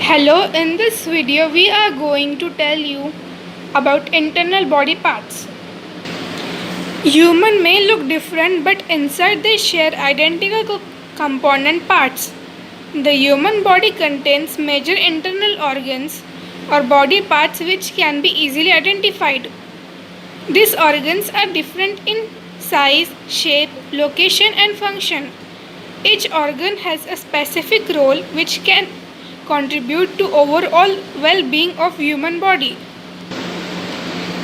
Hello, in this video we are going to tell you about internal body parts. Human may look different but inside they share identical component parts. The human body contains major internal organs or body parts which can be easily identified. These organs are different in size, shape, location and function. Each organ has a specific role which can contribute to overall well-being of human body.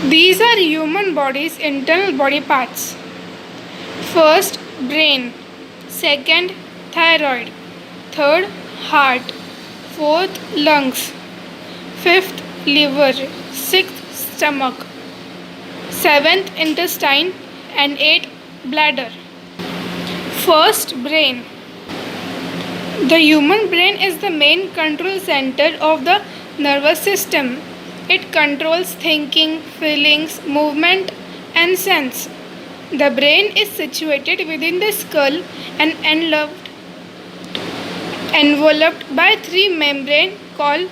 These are human body's internal body parts. First, brain. Second, thyroid. Third, heart. Fourth, lungs. Fifth, liver. Sixth, stomach. Seventh, intestine. And eighth, bladder. First, brain. The human brain is the main control center of the nervous system. It controls thinking, feelings, movement, and sense. The brain is situated within the skull and enveloped by three membranes called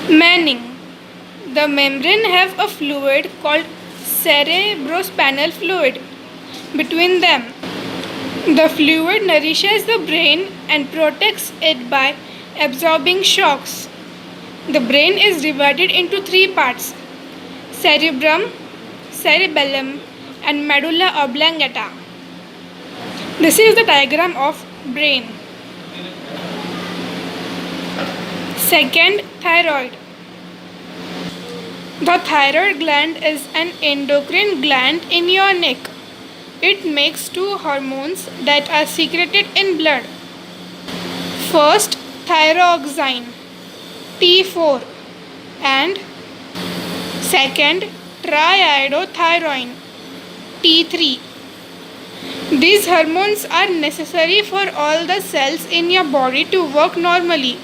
meninges. The membrane have a fluid called cerebrospinal fluid between them. The fluid nourishes the brain and protects it by absorbing shocks. The brain is divided into three parts: cerebrum, cerebellum, and medulla oblongata. This is the diagram of brain. Second, thyroid. The thyroid gland is an endocrine gland in your neck. It makes two hormones that are secreted in blood. First, thyroxine T4 and second, triiodothyroin T3. These hormones are necessary for all the cells in your body to work normally.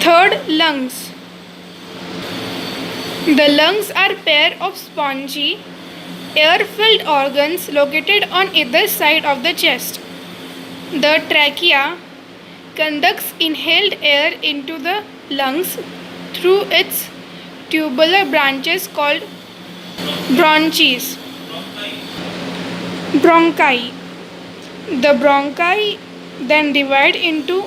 Third, lungs. The lungs are pair of spongy, air-filled organs located on either side of the chest. The trachea conducts inhaled air into the lungs through its tubular branches called bronchi. The bronchi then divide into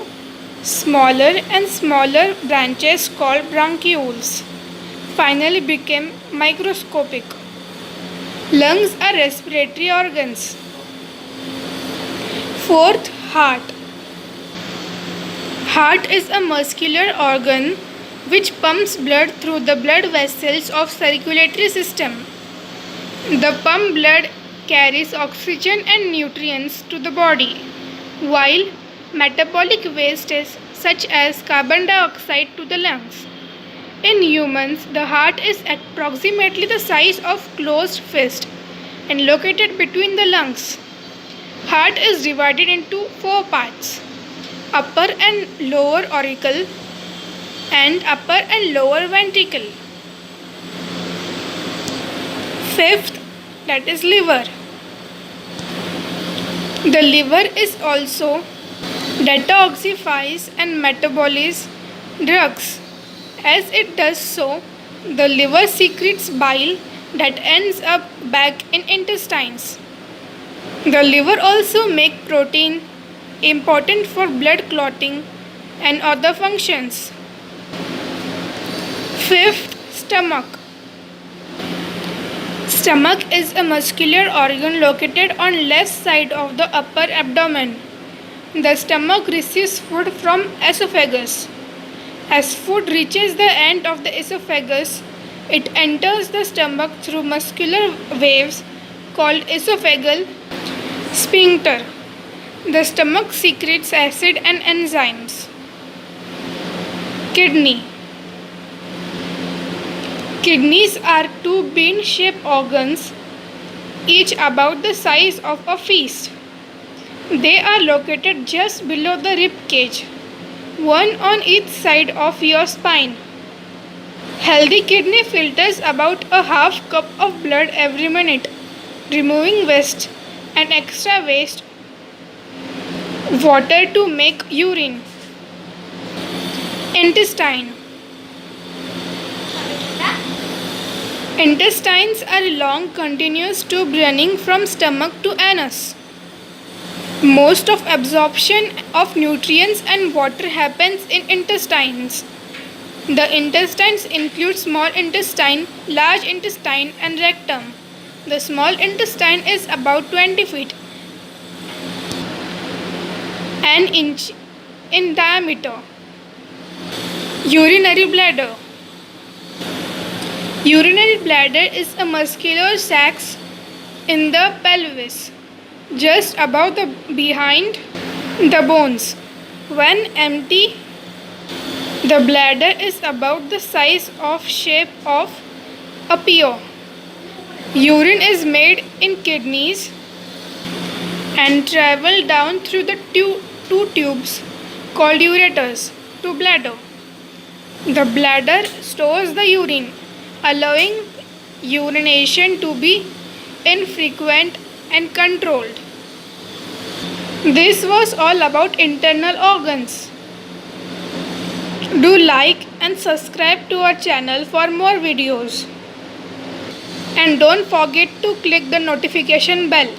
smaller and smaller branches called bronchioles. Finally became microscopic. Lungs are respiratory organs. Fourth, heart. Heart is a muscular organ which pumps blood through the blood vessels of circulatory system. The pumped blood carries oxygen and nutrients to the body, while metabolic waste is such as carbon dioxide to the lungs. In humans, the heart is approximately the size of closed fist and located between the lungs. Heart is divided into four parts: upper and lower auricle and upper and lower ventricle. Fifth, that is liver. The liver is also detoxifies and metabolizes drugs. As it does so, the liver secretes bile that ends up back in intestines. The liver also makes protein important for blood clotting and other functions. Fifth, stomach. Stomach is a muscular organ located on left side of the upper abdomen. The stomach receives food from esophagus. As food reaches the end of the esophagus, it enters the stomach through muscular waves called esophageal sphincter. The stomach secretes acid and enzymes. Kidney. Kidneys are two bean-shaped organs, each about the size of a fist. They are located just below the rib cage, one on each side of your spine. Healthy kidney filters about a half cup of blood every minute, removing waste and extra waste Water to make urine. Intestine. Intestines are long continuous tube running from stomach to anus. Most of absorption of nutrients and water happens in intestines. The intestines include small intestine, large intestine and rectum. The small intestine is about 20 feet, an inch in diameter. Urinary bladder. Urinary bladder is a muscular sac in the pelvis, just above the behind the bones. When empty, the bladder is about the size of shape of a pea. Urine is made in kidneys and travel down through the two tubes called ureters to bladder. The bladder stores the urine, allowing urination to be infrequent and controlled. This was all about internal organs. Do like and subscribe to our channel for more videos. And don't forget to click the notification bell.